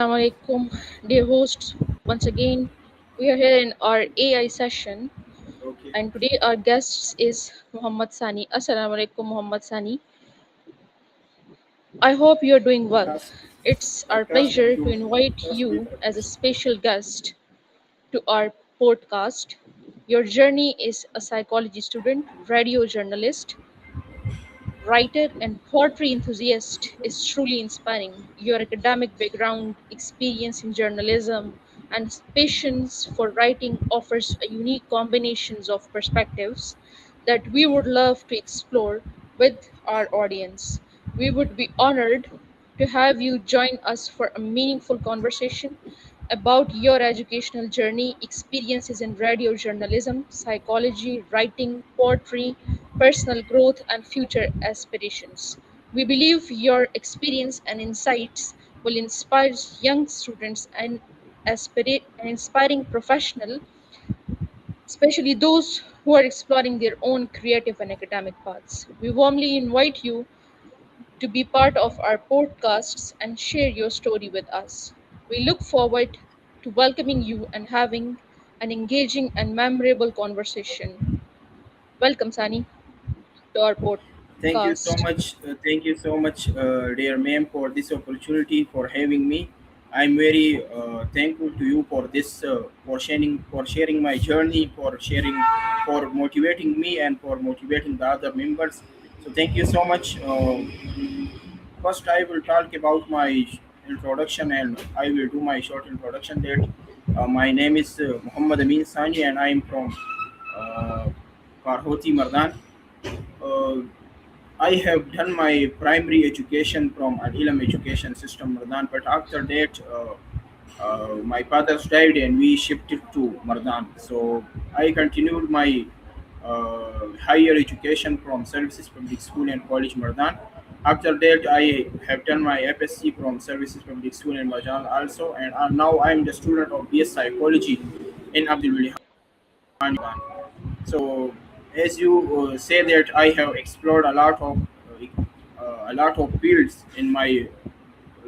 Assalamualaikum, dear hosts. Once again, we are here in our AI session, Okay. and today our guest is Muhammad Sani. Assalamualaikum, Muhammad Sani. I hope you are doing well. Yes. It's our Yes. Thank pleasure to you. invite Yes, we you have as a this. special guest to our podcast. Your journey is a psychology student, radio journalist, writer and poetry enthusiast is truly inspiring. Your academic background, experience in journalism, and passions for writing offers a unique combinations of perspectives that we would love to explore with our audience. We would be honored to have you join us for a meaningful conversation about your educational journey, experiences in radio journalism, psychology, writing, poetry, personal growth, and future aspirations. We believe your experience and insights will inspire young students and inspiring professionals, especially those who are exploring their own creative and academic paths. We warmly invite you to be part of our podcasts and share your story with us. We look forward to welcoming you and having an engaging and memorable conversation. Welcome, Sani, to our Thank you so podcast. much. Thank you so much, dear ma'am, for this opportunity for having me. I'm very thankful to you for this, for sharing my journey, for motivating me, and for motivating the other members. So thank you so much. First, I will talk about my introduction, and I will do my short introduction. That my name is Muhammad Ameen Sani, and I am from Par Hoti, Mardan. Uh, I have done my primary education from Al Ilam education system, Mardan, but after that, my father's died and we shifted to Mardan. So I continued my higher education from Services Public School and College Mardan. After that, I have done my F.Sc from Services Public School in Mardan also, and now I am the student of BS Psychology in Abdul Wali Mardan. So, as you say that I have explored a lot of fields in my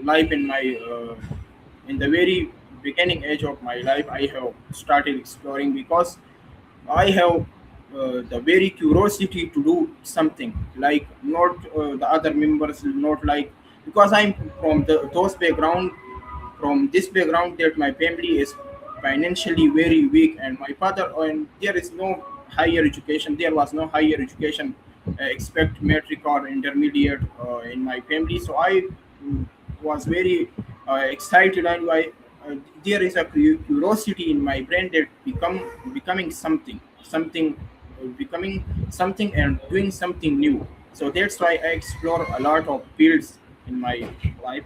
life, in the very beginning age of my life, I have started exploring because I have the very curiosity to do something like not the other members, not like because I'm from those background, from this background that my family is financially very weak, and my father, and there is no higher education. There was no higher education, expect metric or intermediate in my family. So I was very excited, and there is a curiosity in my brain that becoming becoming something and doing something new. So that's why I explore a lot of fields in my life,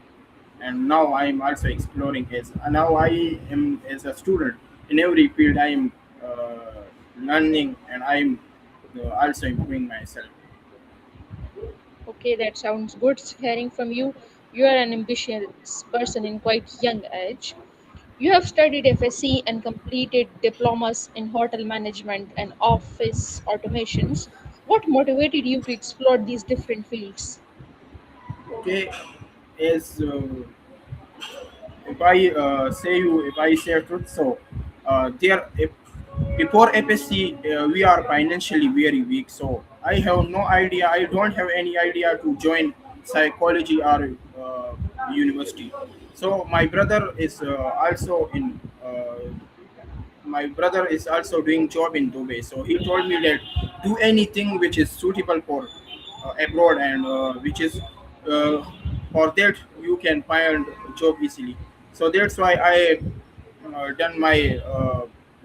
and now I am also exploring as now I am as a student in every field. I am learning, and I am also improving myself. Okay, that sounds good hearing from you. You are an ambitious person in quite young age. You have studied F.Sc. and completed diplomas in hotel management and office automations. What motivated you to explore these different fields? Okay, as if I say truth, so there if, before FSC we are financially very weak. So I have no idea. I don't have any idea to join psychology or university. So my brother is also doing job in Dubai. So he told me that do anything which is suitable for abroad, and which is uh, for that you can find job easily. So that's why I done my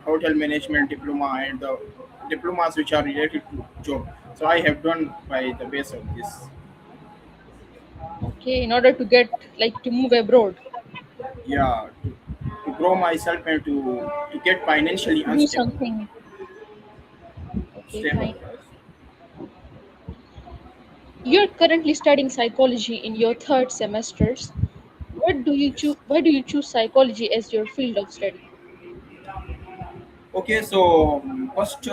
hotel management diploma and the diplomas which are related to job. So I have done by the base of this. Okay, in order to get like to move abroad, Yeah, to grow myself and to get financially to do unstable, something. Okay, stable. fine. You're currently studying psychology in your third semesters. What do you Yes. choose? Why do you choose psychology as your field of study? Okay, so first,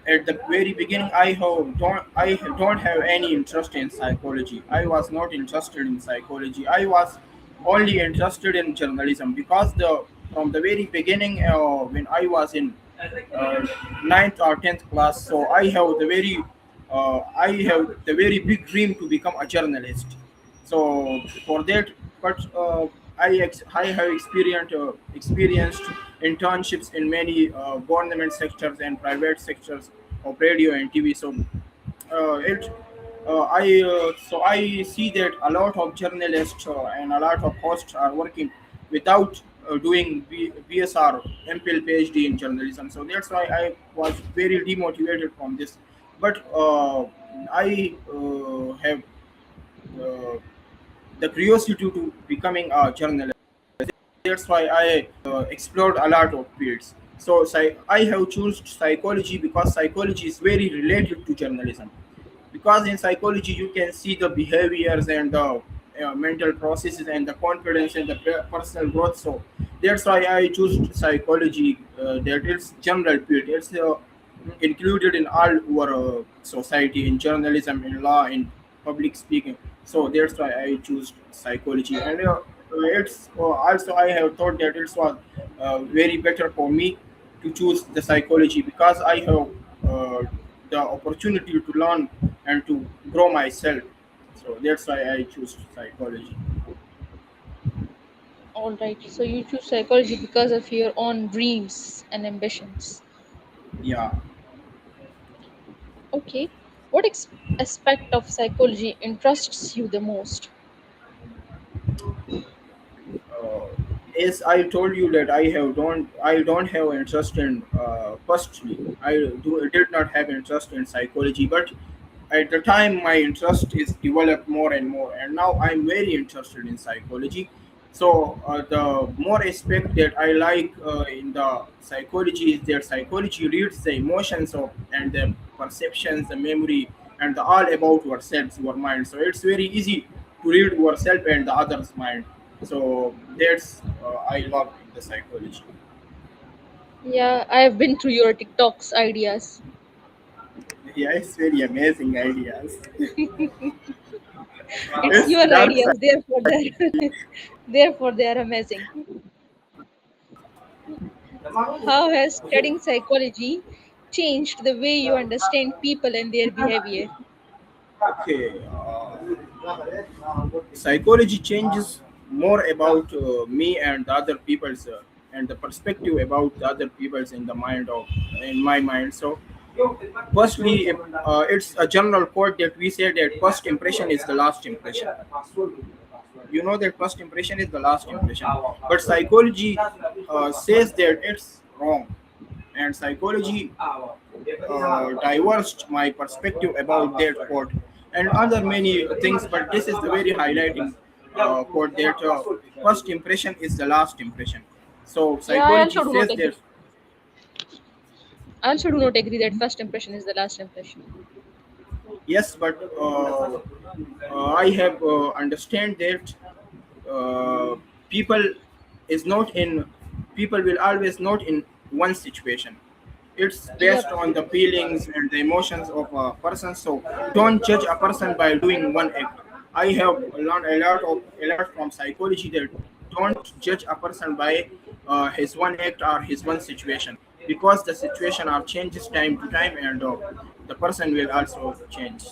at the very beginning, I don't have any interest in psychology. I was not interested in psychology. I was only interested in journalism because the from the very beginning when I was in uh, ninth or 10th class, so I have the very big dream to become a journalist. So for that, but I have experienced internships in many government sectors and private sectors of radio and TV. So it so I see that a lot of journalists and a lot of hosts are working without doing BSR MPhil PhD in journalism. So that's why I was very demotivated from this. But I have uh, the curiosity to becoming a journalist. That's why I explored a lot of fields. So I have chosen psychology because psychology is very related to journalism, because in psychology you can see the behaviors and the mental processes and the confidence and the personal growth. So that's why I choose psychology, that it's general field. It's included in all our society, in journalism, in law, in public speaking. So that's why I choose psychology. And it's also I have thought that it was very better for me to choose the psychology because I have uh, the opportunity to learn and to grow myself. So that's why I choose psychology. All right. So you choose psychology because of your own dreams and ambitions. Yeah. Okay. What aspect of psychology interests you the most? uh, as I told you that I don't have interest in firstly I did not have interest in psychology, but at the time my interest is developed more and more, and now I'm very interested in psychology. So the more aspect that I like in the psychology is that psychology reads the emotions of and the perceptions, the memory, and the all about ourselves, our mind. So it's very easy to read yourself and the other's mind. So that's I love in the psychology. Yeah, I have been through your TikToks ideas. Yeah, it's very amazing ideas. It's It's your dark side. ideas, therefore they're therefore they are amazing. How has studying psychology changed the way you understand people and their behavior? Okay, psychology changes more about me and the other people's and the perspective about the other people's in the mind of in my mind. So firstly, it's a general quote that we say that first impression is the last impression. You know that first impression is the last impression, but psychology says that it's wrong, and psychology diverged my perspective about that quote and other many things. But this is the very highlighting quote that first impression is the last impression. So Yeah, I psychology also do not says that agree. I also do not agree that first impression is the last impression. yes, but I have understand that uh, people is not in people will always not in one situation. It's based Yep. on the feelings and the emotions of a person. So don't judge a person by doing one act. I have learned a lot from psychology that don't judge a person by his one act or his one situation, because the situation are changes time to time, and the person will also change.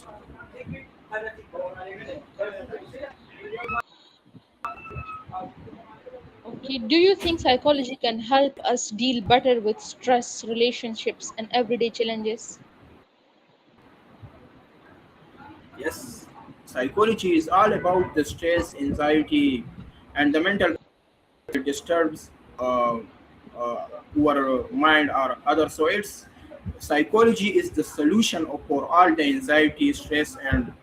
Okay. Do you think psychology can help us deal better with stress, relationships, and everyday challenges? Yes, psychology is all about the stress, anxiety, and the mental disturbs our mind or others. So it's psychology is the solution for all the anxiety, stress, and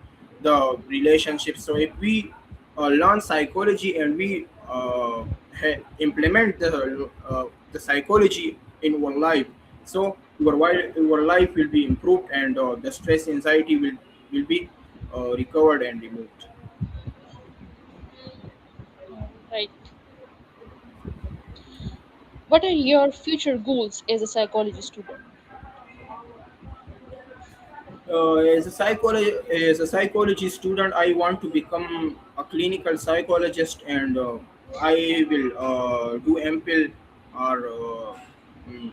the relationships. So if we learn psychology and we implement the psychology in our life, so our life will be improved, and the stress, anxiety will be recovered and removed. Right. What are your future goals as a psychology student? As a psychology student, I want to become a clinical psychologist, and I will do MPhil or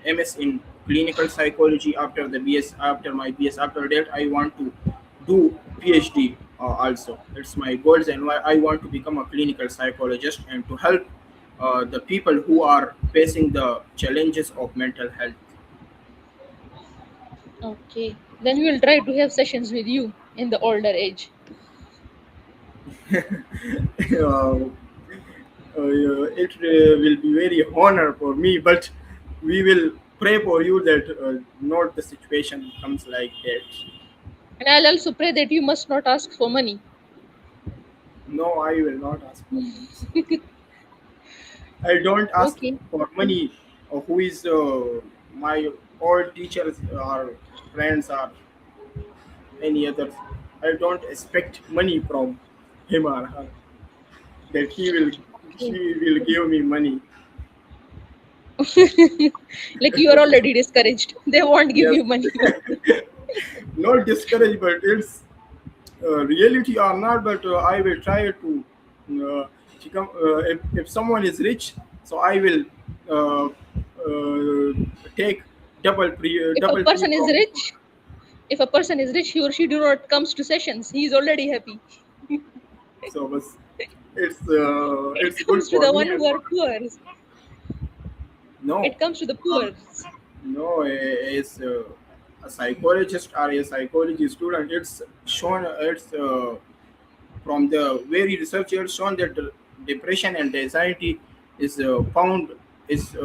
MS in clinical psychology after the BS. After my BS, after that, I want to do PhD also. It's my goals, and why I want to become a clinical psychologist and to help the people who are facing the challenges of mental health. Okay. Then we will try to have sessions with you in the older age. uh, it will be very honor for me, but we will pray for you that not the situation comes like that. And I'll also pray that you must not ask for money. No, I will not ask for money. I don't ask Okay. for money. Who is my old teachers or friends or any others? I don't expect money from him or her. That Okay. she will give me money. Like you are already discouraged. They won't give Yes, you money. not discouraged, but it's reality or not, but I will try to if someone is rich, so I will uh, take If a double fee person is from. rich, if a person is rich, he or she do not comes to sessions. He is already happy. So It it's good comes to for the me one and who are for poor. no It comes to the uh, poor. no as a psychologist or a psychology student, it's shown it's from the very researchers shown that depression and anxiety is found is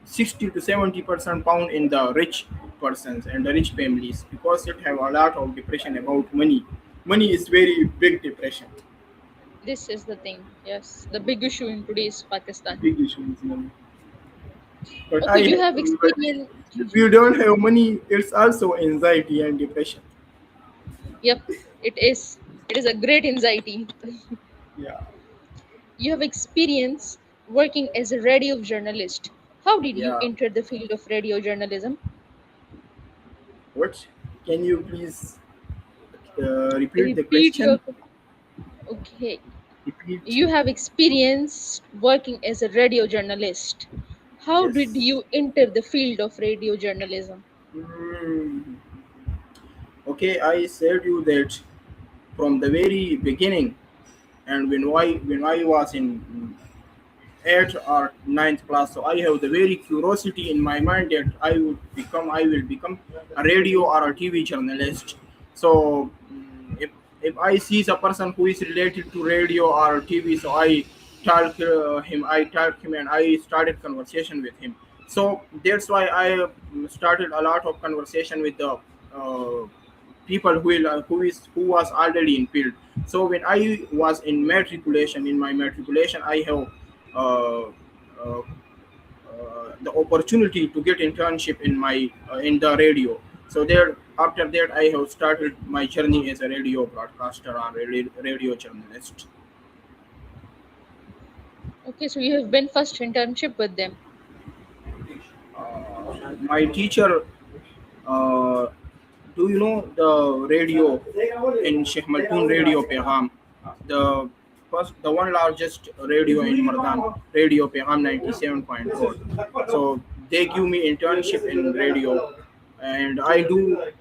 60 to 70% found in the rich persons and the rich families because it have a lot of depression about money. Money is very big depression. This is the thing. Yes, the big issue in today's Pakistan. Big issue is money. But Okay, you I have but experience. if you don't have money, it's also anxiety and depression. Yep, it is. It is a great anxiety. Yeah, You have experience working as a radio journalist. How did you yeah. enter the field of radio journalism? What? Can you please repeat the Repeat your. question? Okay. Repeat. You have experience working as a radio journalist. How did Yes. you enter the field of radio journalism? Mm, okay, I said you that from the very beginning, and when I was in eighth or ninth class, so I have the very curiosity in my mind that I will become a radio or a TV journalist. So if I see a person who is related to radio or TV, so I talk him and I started conversation with him. So that's why I started a lot of conversation with the uh, people who was already in field. So when I was in matriculation, in my matriculation, I have uh, uh, the opportunity to get internship in my in the radio. So there, after that, I have started my journey as a radio broadcaster or radio journalist. Okay, so you have been first internship with them. My teacher, uh, do you know the radio in Sheikh Maltoon Radio Peham? The the one largest radio in Mardan, Radio Peham 97.4. So they give me internship in radio, and I do,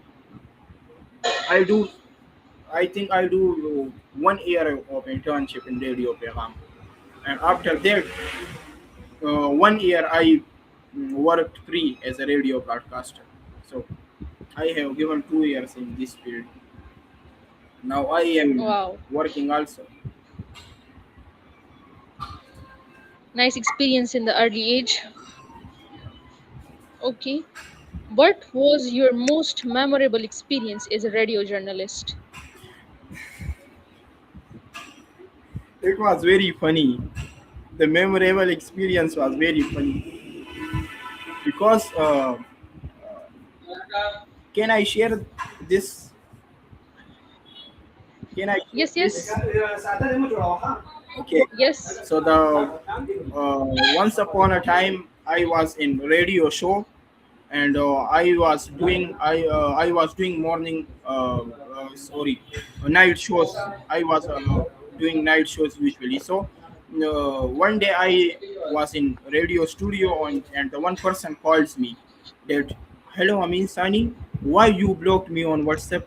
I think I do 1 year of internship in Radio Peham, and after that, 1 year I worked free as a radio broadcaster. So I have given 2 years in this field. Now I am Wow, working also. nice experience in the early age. Okay, what was your most memorable experience as a radio journalist? It was very funny. The memorable experience was very funny because can I share this? Can I share Yes, this? yes, Okay. yes. So the once upon a time I was in radio show, and I was doing morning sorry night shows. I was doing night shows usually. So one day I was in radio studio, and the one person calls me that, "Hello, Amin Sani, why you blocked me on WhatsApp?"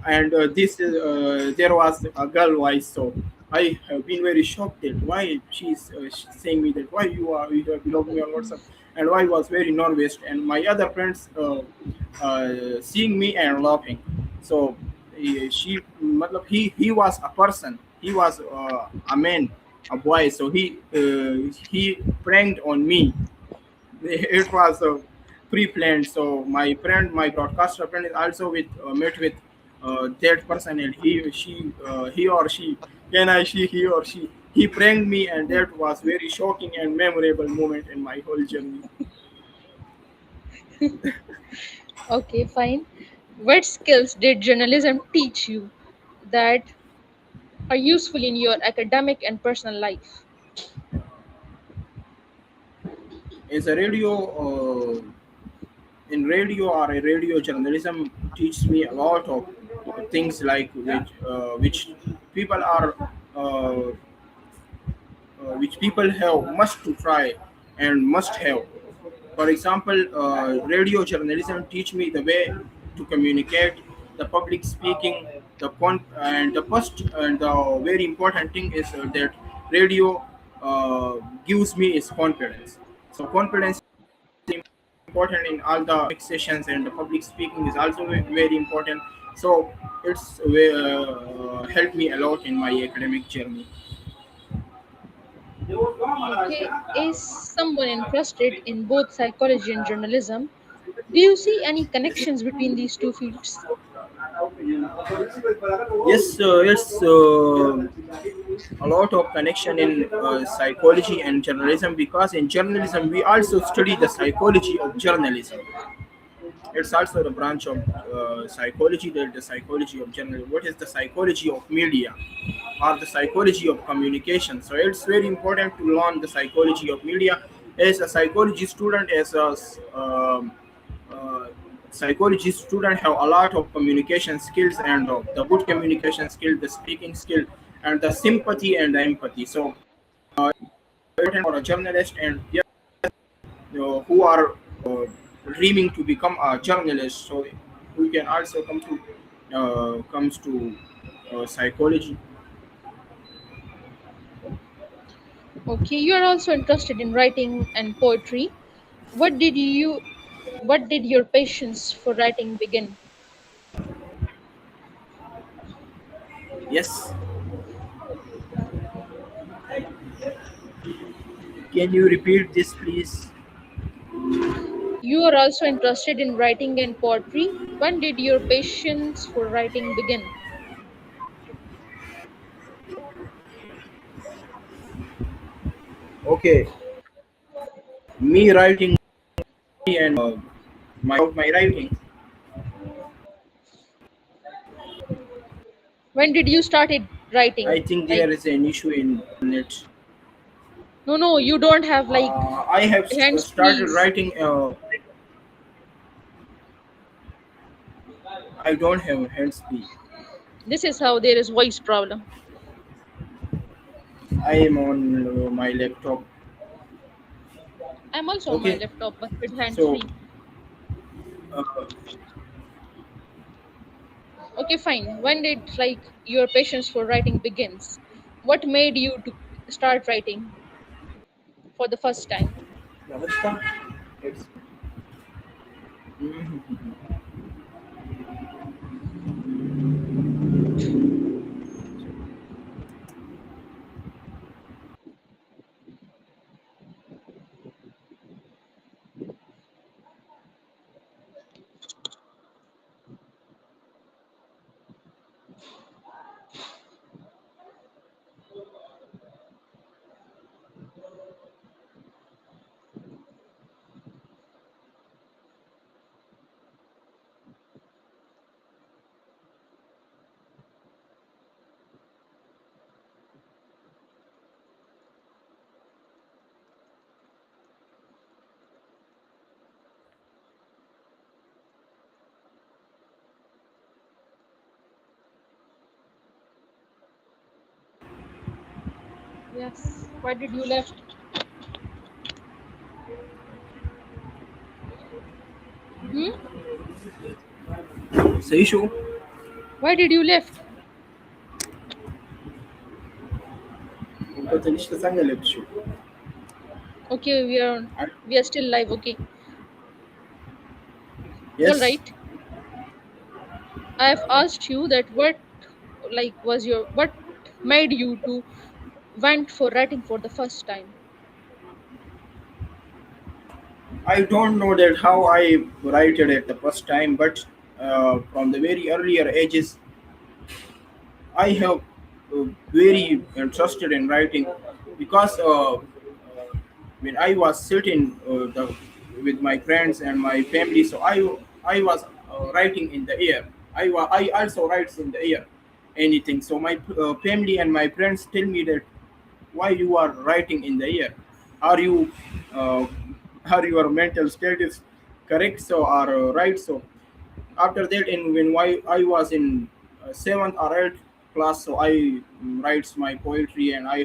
And this there was a girl voice. So I have been very shocked that why she's saying me that, why you have blocked me on WhatsApp, and I was very nervous, and my other friends seeing me and laughing. So he was a person, he was a man, a boy. So he pranked on me. It was pre-planned. So my friend, my broadcaster friend, is also with met with that person, and he or she, can I she he or she, he pranked me, and that was very shocking and memorable moment in my whole journey. Okay, fine. What skills did journalism teach you that are useful in your academic and personal life? As a radio in radio or a radio journalism teaches me a lot of things, like which people are uh, which people have must to try and must have. For example, radio journalism teach me the way to communicate, the public speaking, and the first and the very important thing is that radio gives me is confidence. So confidence is important in all the sessions, and the public speaking is also very important. So it's helped me a lot in my academic journey. Okay, is someone interested in both psychology and journalism? Do you see any connections between these two fields? Yes, it's a lot of connection in psychology and journalism, because in journalism we also study the psychology of journalism. It's also the branch of psychology, that the psychology of journalism. What is the psychology of media or the psychology of communication? So it's very important to learn the psychology of media. As a psychology student, as a uh, psychology student, have a lot of communication skills, and the good communication skill, the speaking skill, and the sympathy and the empathy. So important for a journalist, and who are dreaming to become a journalist, so who can also come to comes to psychology. Okay, you are also interested in writing and poetry. What did you what did your passions for writing begin? Yes, can you repeat this, please? You are also interested in writing and poetry. When did your passions for writing begin? Okay, me writing, and my writing. When did you started I writing? think Like, there is an issue in it. no, no, you don't have like I have hands, started please. writing. I don't have hands free. This is how there is voice problem. I am on my laptop. I'm also on my Okay, laptop, but with hands so free. uh, Okay, fine. When did like your passions for writing begins? What made you to start writing for the first time? Namaskar. It's Mhm. Yes. Why did you left? Hmm? सही show Why did you left? उनको तो निश्चित सांगेल show Okay, we are still live. Okay, all yes. right. I have asked you that what made you to went for writing for the first time. I don't know that how I write it at the first time, but from the very earlier ages, I have very interested in writing because when I was sitting with my friends and my family, so I was writing in the air. I also writes in the air anything. So my family and my friends tell me that why you are writing in the air? Are you uh, are your mental status correct? So or right? So after that, in when I was in seventh or eighth class, so I writes my poetry and I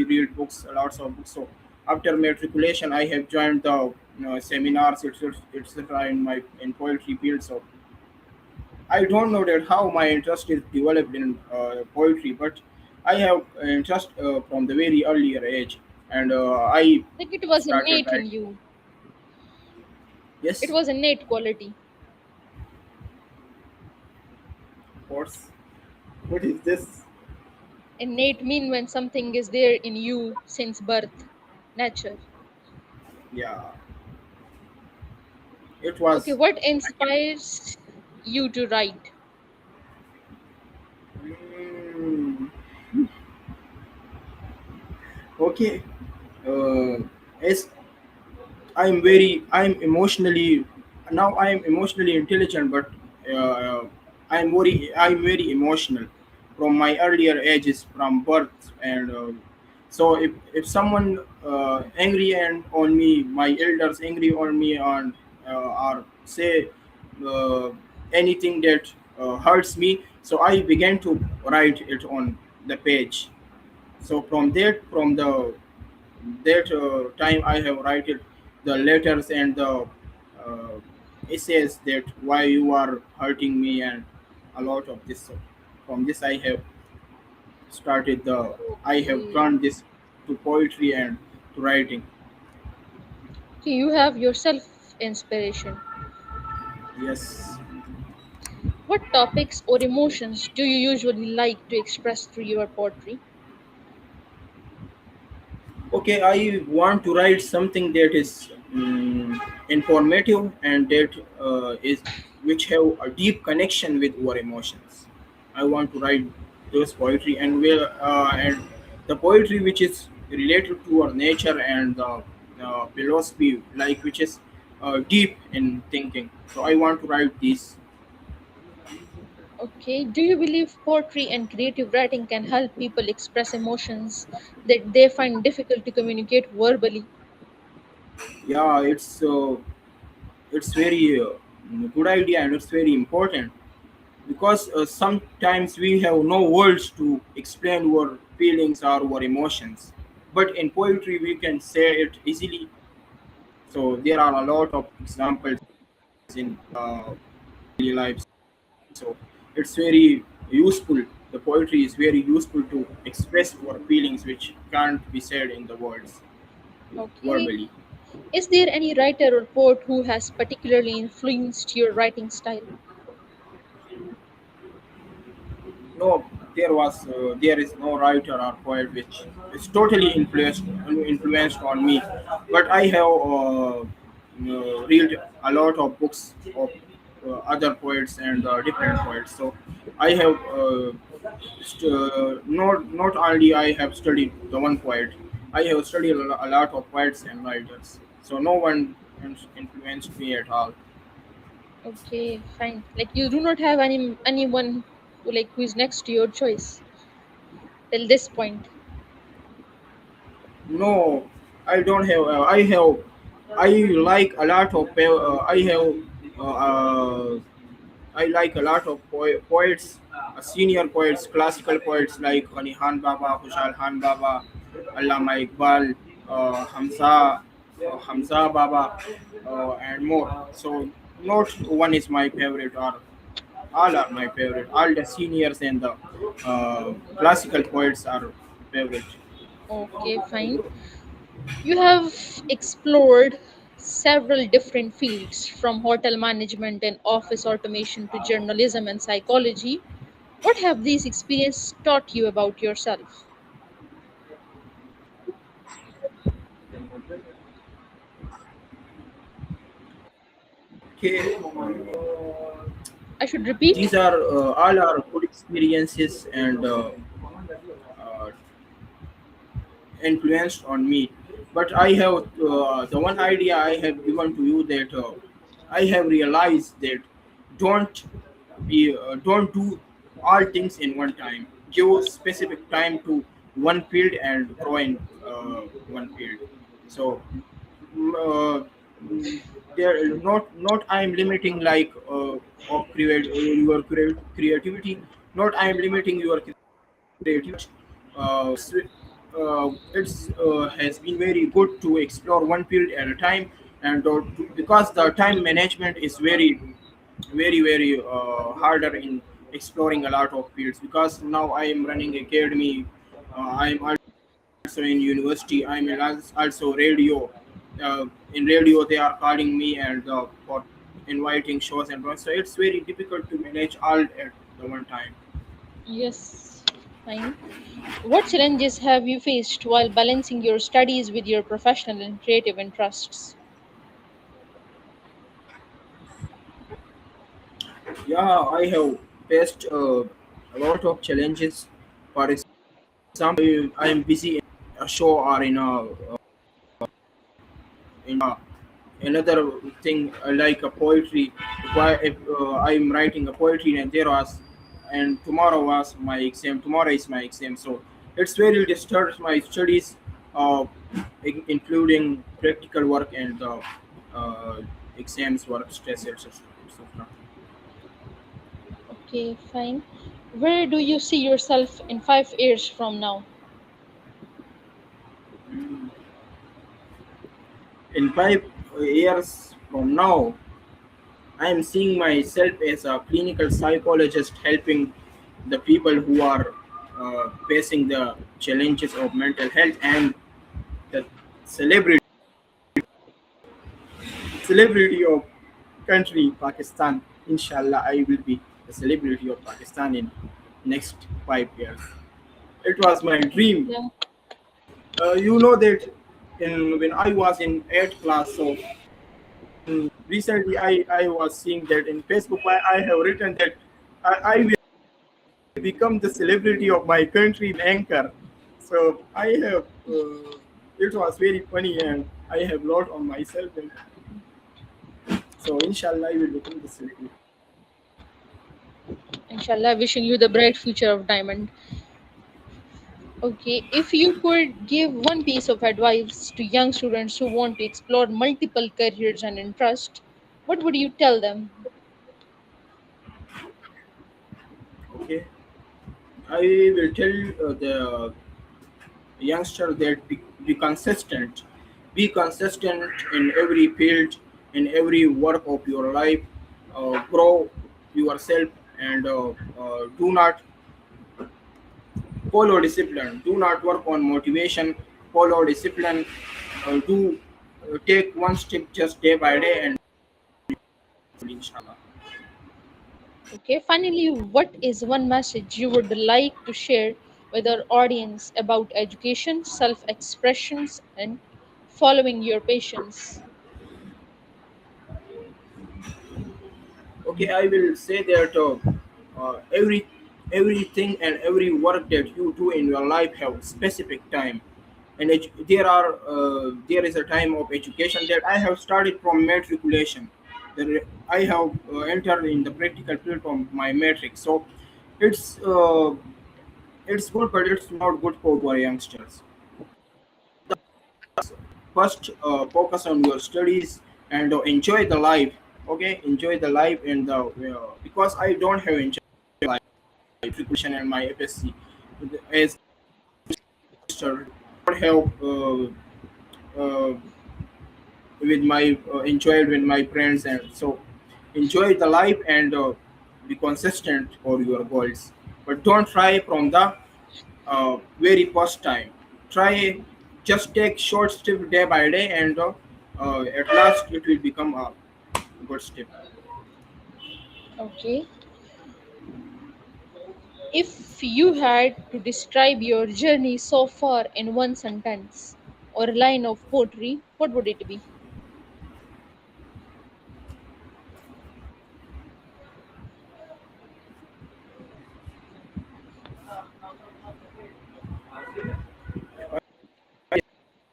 read books, lots of books. So after matriculation, I have joined the seminars, etc. in my in poetry field. So I don't know that how my interest is developed in poetry, but I have interest from the very earlier age, and I Like it was started innate in writing. you. It Yes, was innate quality. what's what is this? Innate mean when something is there in you since birth, nature. Yeah, it Okay, was. what I can, inspires you to write? mm, okay. As I'm emotionally now I'm emotionally intelligent, but I'm very emotional from my earlier ages, from birth, and so if someone angry and on me, my elders angry on me on or say uh, anything that hurts me, so I began to write it on the page. So from the that time I have written the letters and the uh, essays that why you are hurting me and a lot of this. So from this I have started the I have Okay. turned this to poetry and to writing. Okay, you have your self inspiration. Yes. What topics or emotions do you usually like to express through your poetry? Okay, I want to write something that is informative and that is which have a deep connection with our emotions. I want to write those poetry and the poetry which is related to our nature and the philosophy, like which is deep in thinking. So I want to write this. Okay, do you believe poetry and creative writing can help people express emotions that they find difficult to communicate verbally? Yeah, it's very good idea and it's very important because sometimes we have no words to explain our feelings or our emotions, but in poetry we can say it easily. So there are a lot of examples in daily lives. So it's very useful. The poetry is very useful to express our feelings which can't be said in the words Okay, verbally. is there any writer or poet who has particularly influenced your writing style? No, there is no writer or poet which is totally influenced on me, but I have read a lot of books of other poets and different poets. So I have not only I have studied the one poet, I have studied a lot of poets and writers. So no one influenced me at all. Okay, fine. Like you do not have anyone who is next to your choice till this point. No, I don't have. I have. I like a lot of. I have. I like a lot of poets, senior poets, classical poets like Ghani Khan Baba, Khushal Khan Baba. Allama Iqbal, Hamza, Hamza Baba, and more. So not one is my favorite, or all are my favorite. All the seniors and the classical poets are favorite. Okay, fine. You have explored several different fields from hotel management and office automation to journalism and psychology. What have these experiences taught you about yourself? Okay, I should repeat? these are all are good experiences and uh, influenced on me. But I have the one idea I have given to you that I have realized that don't don't do all things in one time. Give specific time to one field and grow in one field. So mm, uh, mm, there not I am limiting like of create your creativity. Not I am limiting your creativity. It's has been very good to explore one field at a time, and because the time management is very harder in exploring a lot of fields. Because now I am running academy, I am also in university, I am also radio. In radio, they are calling me and for inviting shows and all. So it's very difficult to manage all at the one time. Yes, fine. What challenges have you faced while balancing your studies with your professional and creative interests? Yeah, I have faced a lot of challenges. For example, I am busy in a show or in another thing like a poetry. If I'm writing a poetry and there was, and tomorrow was my exam. Tomorrow is my exam, so it's very disturbs my studies, uh, including practical work and uh, exams work stress, etc. Okay, fine. Where do you see yourself in 5 years from now? In 5 years from now, I am seeing myself as a clinical psychologist helping the people who are facing the challenges of mental health, and the celebrity celebrity of country Pakistan. Inshallah, I will be the celebrity of Pakistan in next 5 years. It was my dream. Yeah. You know that in when I was in 8th class, so recently I was seeing that in Facebook. I have written that I will become the celebrity of my country in anchor. So I have it was very funny, and I have lot on myself, and so inshallah I will become the celebrity. Inshallah, wishing you the bright future of Diamond. Okay, if you could give one piece of advice to young students who want to explore multiple careers and interests, what would you tell them? Okay, I will tell the youngster that be consistent in every field, in every work of your life. Grow yourself, and do not follow discipline. Do not work on motivation. Follow discipline. Do take one step just day by day, and inshallah. Okay, finally, what is one message you would like to share with our audience about education, self expressions, and following your passions? Okay, I will say that everything and every work that you do in your life have specific time, and there is a time of education that I have started from matriculation. I have entered in the practical field from my matric, so it's uh, it's good, but it's not good for our youngsters. First, focus on your studies and enjoy the life. Okay, enjoy the life, and the because I don't have enjoyed life preparation and my F.Sc as have uh, with my enjoyed with my friends, and so enjoy the life and be consistent for your goals, but don't try from the very first time. Try, just take short step day by day, and at last it will become a good step. Okay. If you had to describe your journey so far in one sentence or a line of poetry, what would it be?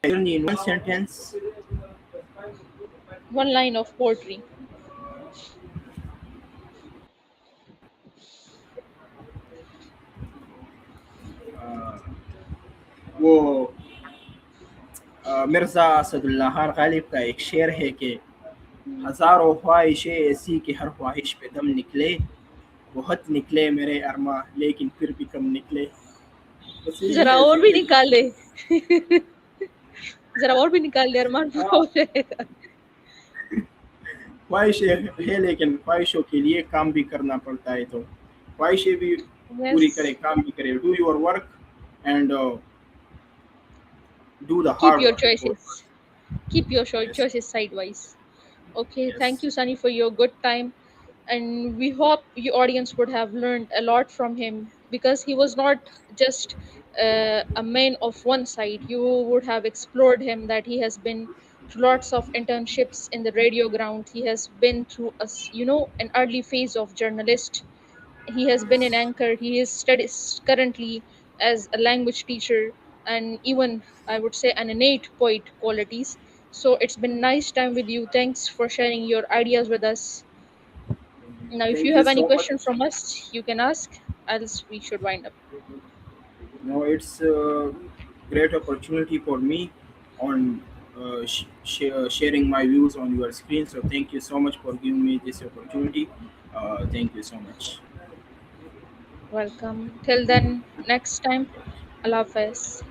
Journey in one sentence. One line of poetry. uh, वो मिर्ज़ा असदुल्ला खान गालिब का एक शेर है कि हज़ारों ख्वाहिशें ऐसी कि हर ख्वाहिश पे दम निकले, बहुत निकले मेरे अरमा लेकिन फिर भी कम निकले। बस यही जरा है और भी जिंदगी। निकाल ले। जरा और भी निकाल ले, अरमान पूरा हाँ, हो जाएगा। ख्वाहिशें है लेकिन ख्वाहिशों के लिए काम भी करना पड़ता है, तो ख्वाहिशें भी पूरी करे, Yes. काम भी करे, do your work and do the Keep hard your work for. choices. Keep your yes, choices sidewise. Okay, yes, thank you, Sunny, for your good time. And we hope your audience would have learned a lot from him because he was not just a man of one side. You would have explored him that he has been to lots of internships in the radio ground. He has been through an early phase of journalist. He has been yes. an anchor. He is studies currently as a language teacher, and even I would say an innate poet qualities. So it's been nice time with you. Thanks for sharing your ideas with us. Now, if you Thank you have any so question much. from us, you can ask. Else, we should wind up. No, it's a great opportunity for me on sharing my views on your screen. So thank you so much for giving me this opportunity. Thank you so much. Welcome. Till then, next time, Allah Hafiz.